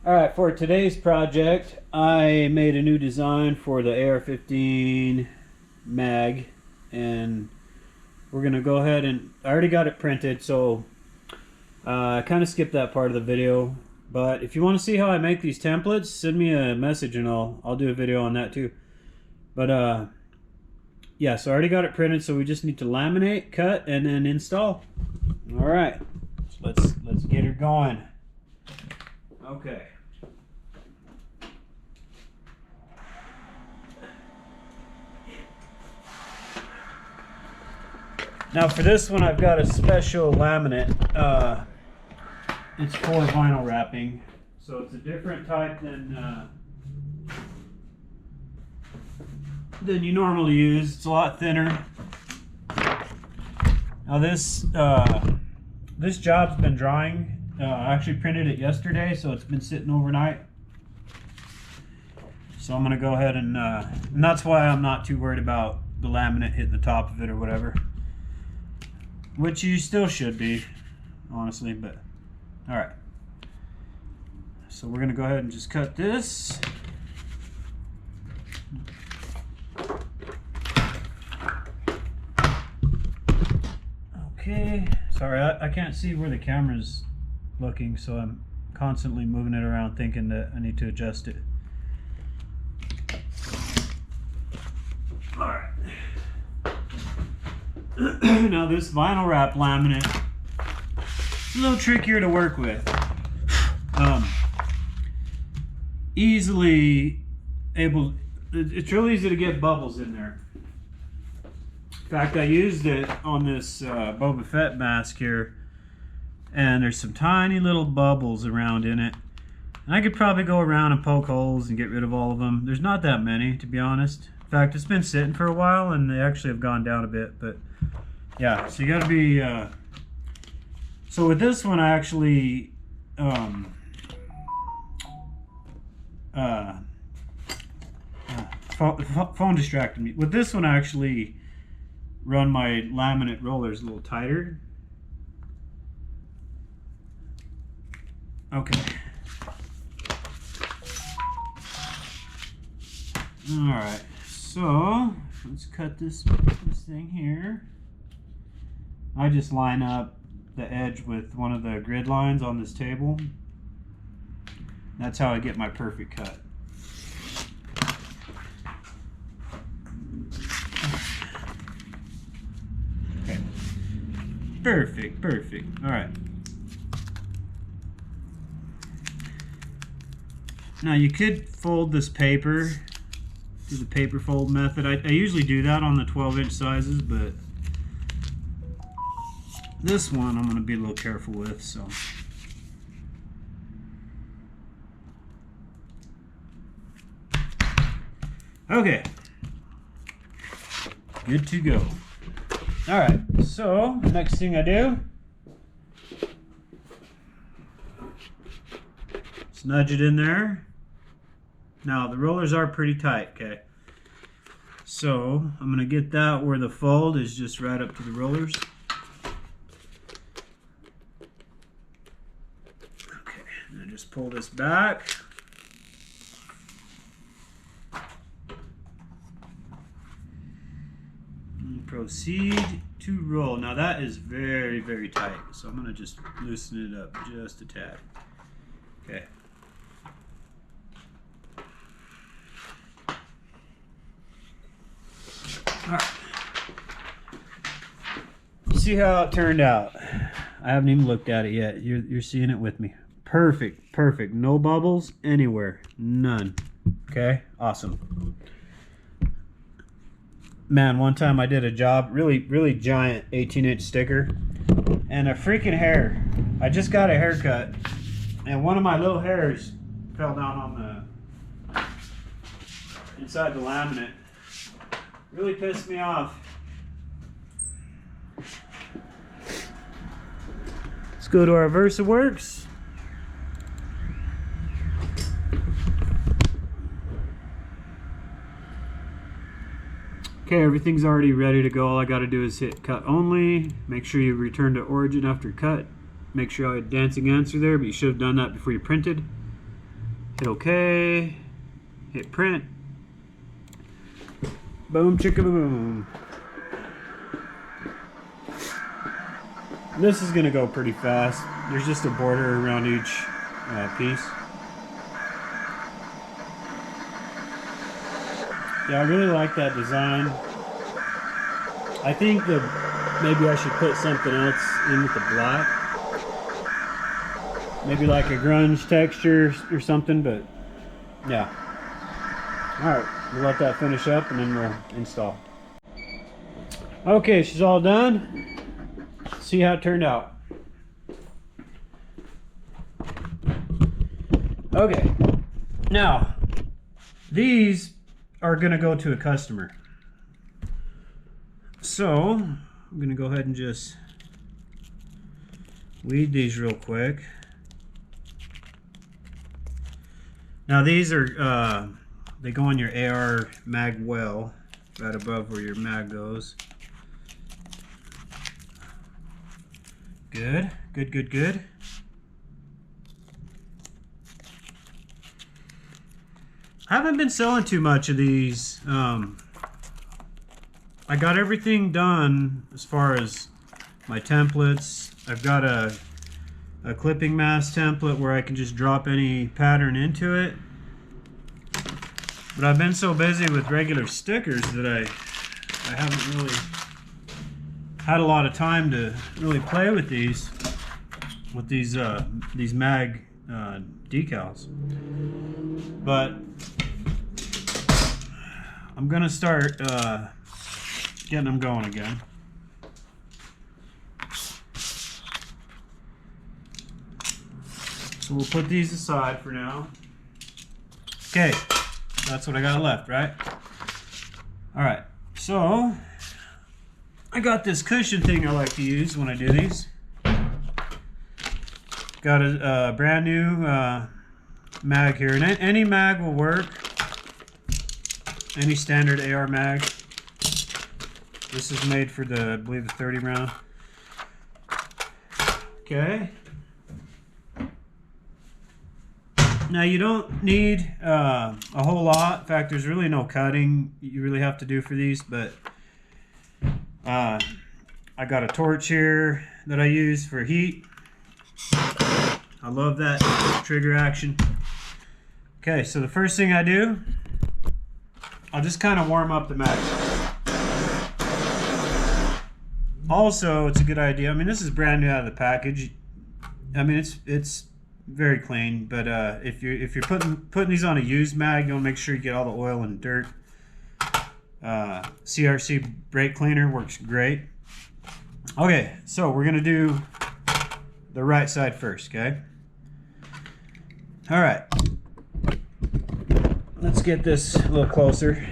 Alright, for today's project, I made a new design for the AR-15 mag, and we're going to go ahead and, I already got it printed, so I kind of skipped that part of the video, but if you want to see how I make these templates, send me a message and I'll do a video on that too. But yeah, so I already got it printed, so we just need to laminate, cut, and then install. Alright, so let's get her going. Okay. Now for this one, I've got a special laminate. It's for vinyl wrapping, so it's a different type than you normally use. It's a lot thinner. Now this job's been drying. I actually printed it yesterday, so it's been sitting overnight. So I'm gonna go ahead and that's why I'm not too worried about the laminate hitting the top of it or whatever. Which you still should be, honestly, but alright. So we're gonna go ahead and just cut this. Okay, sorry, I can't see where the camera's looking, so I'm constantly moving it around thinking that I need to adjust it. Alright. Now this vinyl wrap laminate is a little trickier to work with. It's really easy to get bubbles in there. In fact, I used it on this Boba Fett mask here, and there's some tiny little bubbles around in it. And I could probably go around and poke holes and get rid of all of them. There's not that many, to be honest. In fact, it's been sitting for a while and they actually have gone down a bit, but yeah, so you gotta be, so with this one I actually, phone distracted me. With this one I actually run my laminate rollers a little tighter. Okay. Alright, so let's cut this thing here. I just line up the edge with one of the grid lines on this table. That's how I get my perfect cut. Okay. Perfect. Alright. Now you could fold this paper, do the paper fold method. I usually do that on the 12-inch sizes, but this one I'm going to be a little careful with, so. Okay. Good to go. Alright, so next thing I do, just nudge it in there. Now the rollers are pretty tight, okay? So I'm going to get that where the fold is just right up to the rollers. Okay, and then just pull this back. And proceed to roll. Now that is very tight, so I'm going to just loosen it up just a tad. Okay. Alright. See how it turned out. I haven't even looked at it yet. You're seeing it with me. Perfect. No bubbles anywhere. None. Okay? Awesome. Man, one time I did a job, really giant 18-inch sticker, and a freaking hair. I just got a haircut, and one of my little hairs fell down on the inside the laminate. Really pissed me off. Let's go to our VersaWorks. Okay, everything's already ready to go. All I got to do is hit cut only. Make sure you return to origin after cut. Make sure I had dancing answer there, but you should have done that before you printed. Hit OK. Hit print. Boom, chicka boom. This is going to go pretty fast. There's just a border around each piece. Yeah, I really like that design. I think that maybe I should put something else in with the black. Maybe like a grunge texture or something, but yeah. Alright, we'll let that finish up and then we'll install. Okay, she's all done. See how it turned out. Okay, now these are going to go to a customer. So I'm going to go ahead and just weed these real quick. Now these are they go on your AR Magwell, right above where your mag goes. Good, good, good, good. I haven't been selling too much of these. I got everything done as far as my templates. I've got a clipping mask template where I can just drop any pattern into it. But I've been so busy with regular stickers that I haven't really had a lot of time to really play with these mag decals. But I'm gonna start getting them going again. So we'll put these aside for now. Okay, that's what I got left, right? All right, so I got this cushion thing I like to use when I do these. Got a brand new mag here, and any mag will work. Any standard AR mag. This is made for the, I believe, the 30 round. Okay. Now you don't need a whole lot. In fact, there's really no cutting you really have to do for these, but I got a torch here that I use for heat. I love that trigger action. Okay, so the first thing I do, I'll just kind of warm up the mag. Also, it's a good idea. I mean, this is brand new out of the package. I mean, it's very clean, but if you're putting these on a used mag, you'll make sure you get all the oil and dirt. CRC brake cleaner works great. Okay, so we're gonna do the right side first, okay? All right, let's get this a little closer.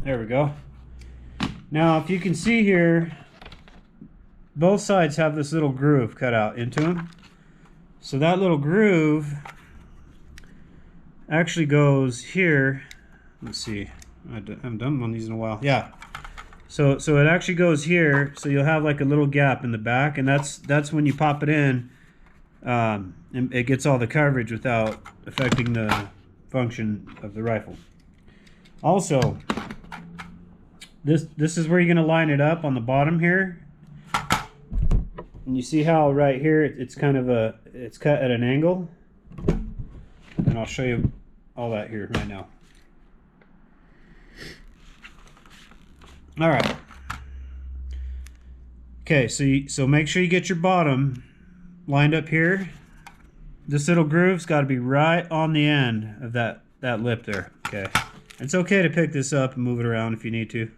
There we go. Now, if you can see here, both sides have this little groove cut out into them. So that little groove actually goes here. Let's see. I haven't done one of these in a while. Yeah. So it actually goes here. So you'll have like a little gap in the back, and that's when you pop it in, and it gets all the coverage without affecting the function of the rifle. Also, this is where you're gonna line it up on the bottom here. And you see how right here it's kind of it's cut at an angle, and I'll show you all that here right now. All right. Okay, so make sure you get your bottom lined up here. This little groove's got to be right on the end of that lip there. Okay, it's okay to pick this up and move it around if you need to.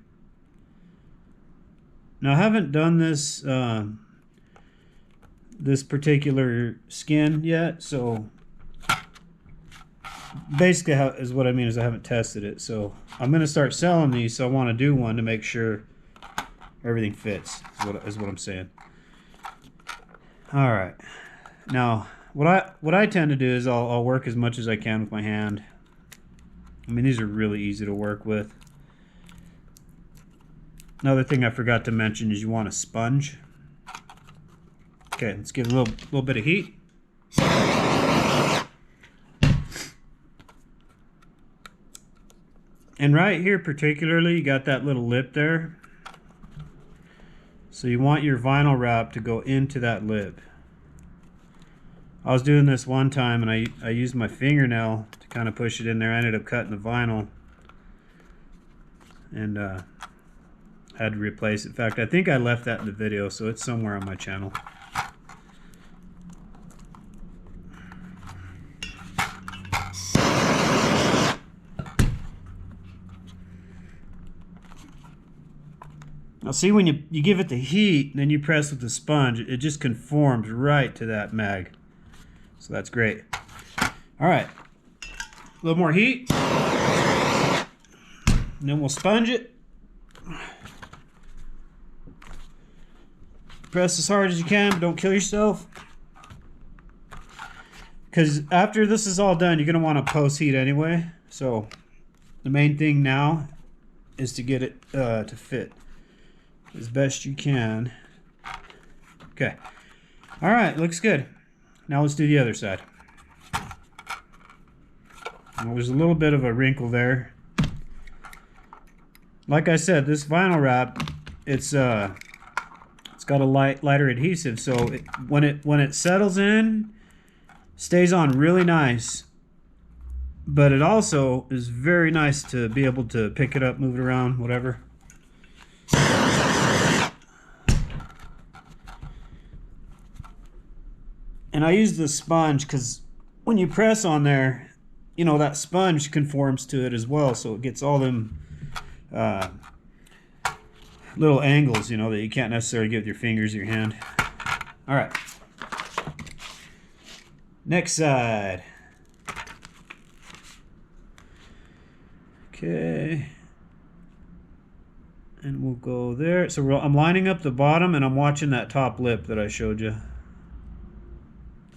Now, I haven't done this this particular skin yet, so basically is what I mean is I haven't tested it. So I'm going to start selling these, so I want to do one to make sure everything fits is what I'm saying. All right, now what I tend to do is I'll work as much as I can with my hand. I mean, these are really easy to work with. Another thing I forgot to mention is you want a sponge. Okay, let's give it a little bit of heat. And right here particularly, you got that little lip there. So you want your vinyl wrap to go into that lip. I was doing this one time and I used my fingernail to kind of push it in there. I ended up cutting the vinyl and had to replace it. In fact, I think I left that in the video, so it's somewhere on my channel. Now see, when you give it the heat and then you press with the sponge, it just conforms right to that mag. So that's great. All right, a little more heat. And then we'll sponge it. Press as hard as you can, but don't kill yourself. Because after this is all done, you're going to want to post heat anyway. So the main thing now is to get it to fit as best you can. Okay. All right, looks good. Now let's do the other side. Well, there's a little bit of a wrinkle there. Like I said, this vinyl wrap, it's got a lighter adhesive, so when it settles in, stays on really nice. But it also is very nice to be able to pick it up, move it around, whatever. And I use the sponge because when you press on there, you know, that sponge conforms to it as well, so it gets all them little angles, you know, that you can't necessarily get with your fingers or your hand. All right. Next side. Okay. And we'll go there. So I'm lining up the bottom and I'm watching that top lip that I showed you.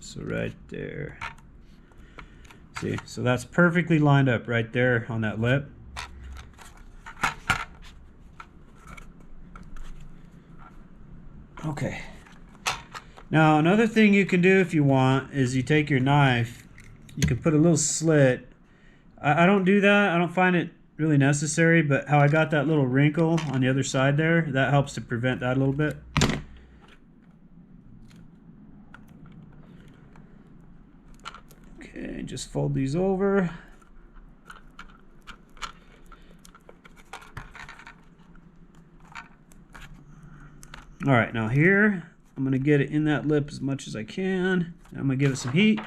So right there. See, so that's perfectly lined up right there on that lip. Okay. Now another thing you can do if you want is you take your knife, you can put a little slit. I don't do that. I don't find it really necessary, but how I got that little wrinkle on the other side there, that helps to prevent that a little bit. Okay, just fold these over. All right, now here, I'm gonna get it in that lip as much as I can. I'm gonna give it some heat.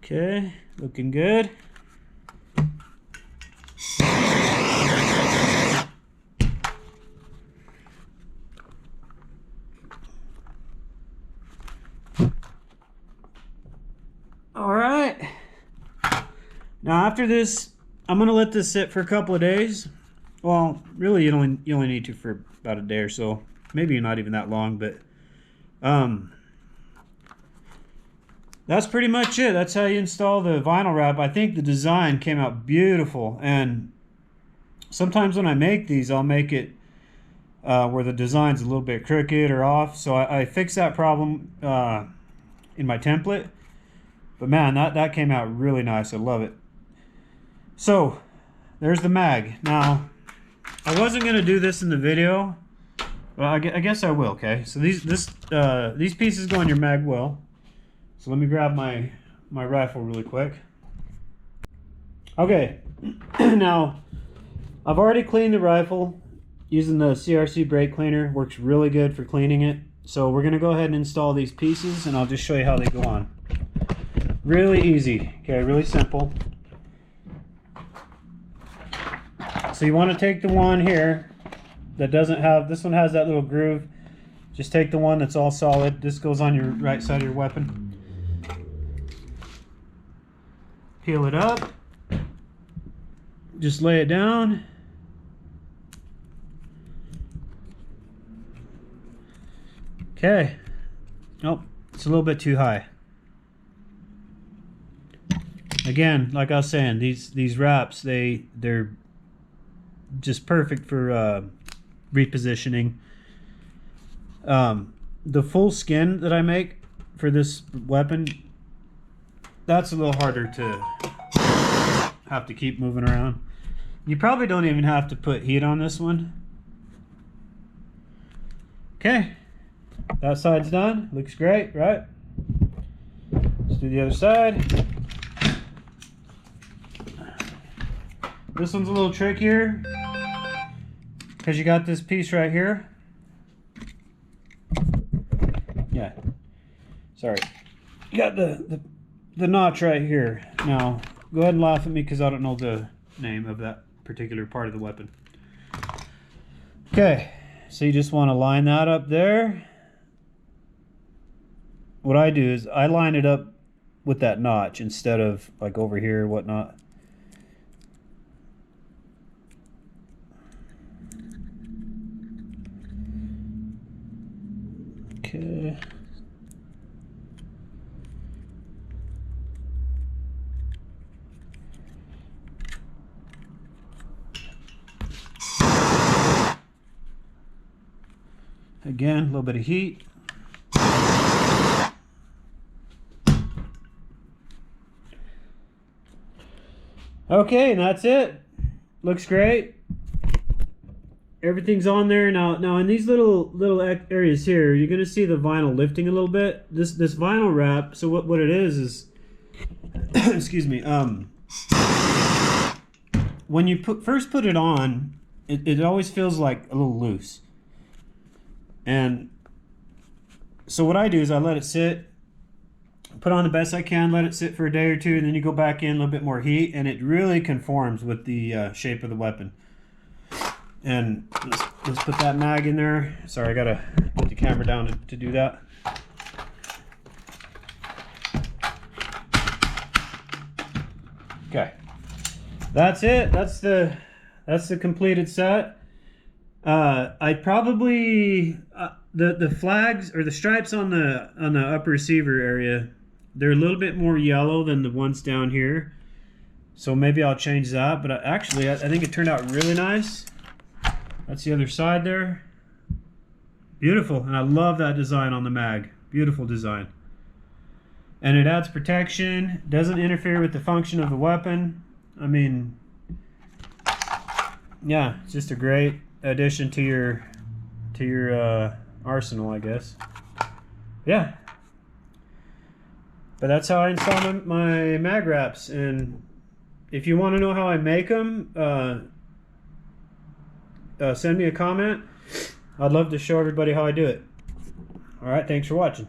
Okay, looking good. All right. Now after this, I'm gonna let this sit for a couple of days. Well, really, you only need to for about a day or so. Maybe not even that long, but that's pretty much it. That's how you install the vinyl wrap. I think the design came out beautiful, and sometimes when I make these, I'll make it where the design's a little bit crooked or off. So I fix that problem in my template. But man, that came out really nice. I love it. So there's the mag. Now, I wasn't gonna do this in the video, but I guess I will. Okay. So these pieces go on your Magwell. So let me grab my rifle really quick. Okay. Now, I've already cleaned the rifle using the CRC brake cleaner. Works really good for cleaning it. So we're gonna go ahead and install these pieces, and I'll just show you how they go on. Really easy, okay, really simple. So you want to take the one here that doesn't have, this one has that little groove. Just take the one that's all solid. This goes on your right side of your weapon. Peel it up. Just lay it down. Okay. Oh, it's a little bit too high. Again, like I was saying, these wraps, they're just perfect for repositioning. The full skin that I make for this weapon, that's a little harder to have to keep moving around. You probably don't even have to put heat on this one. Okay, that side's done. Looks great, right? Let's do the other side. This one's a little trickier because you got this piece right here. Yeah, sorry. You got the notch right here. Now, go ahead and laugh at me because I don't know the name of that particular part of the weapon. Okay, so you just want to line that up there. What I do is I line it up with that notch instead of like over here or whatnot. Okay. Again, a little bit of heat. Okay, and that's it. Looks great. Everything's on there now. In these little areas here, you're gonna see the vinyl lifting a little bit. This vinyl wrap. So what it is excuse me. When you first put it on, it always feels like a little loose. And so what I do is I let it sit, put on the best I can, let it sit for a day or two, and then you go back in a little bit more heat, and it really conforms with the shape of the weapon. And let's put that mag in there. Sorry, I gotta put the camera down to do that. Okay, that's it. That's the completed set. I probably the flags or the stripes on the upper receiver area, they're a little bit more yellow than the ones down here, so maybe I'll change that. But actually, I think it turned out really nice. That's the other side there. Beautiful, and I love that design on the mag. Beautiful design, and it adds protection. Doesn't interfere with the function of the weapon. I mean, yeah, it's just a great addition to your arsenal, I guess. Yeah, but that's how I install my mag wraps. And if you want to know how I make them, send me a comment. I'd love to show everybody how I do it. All right, thanks for watching.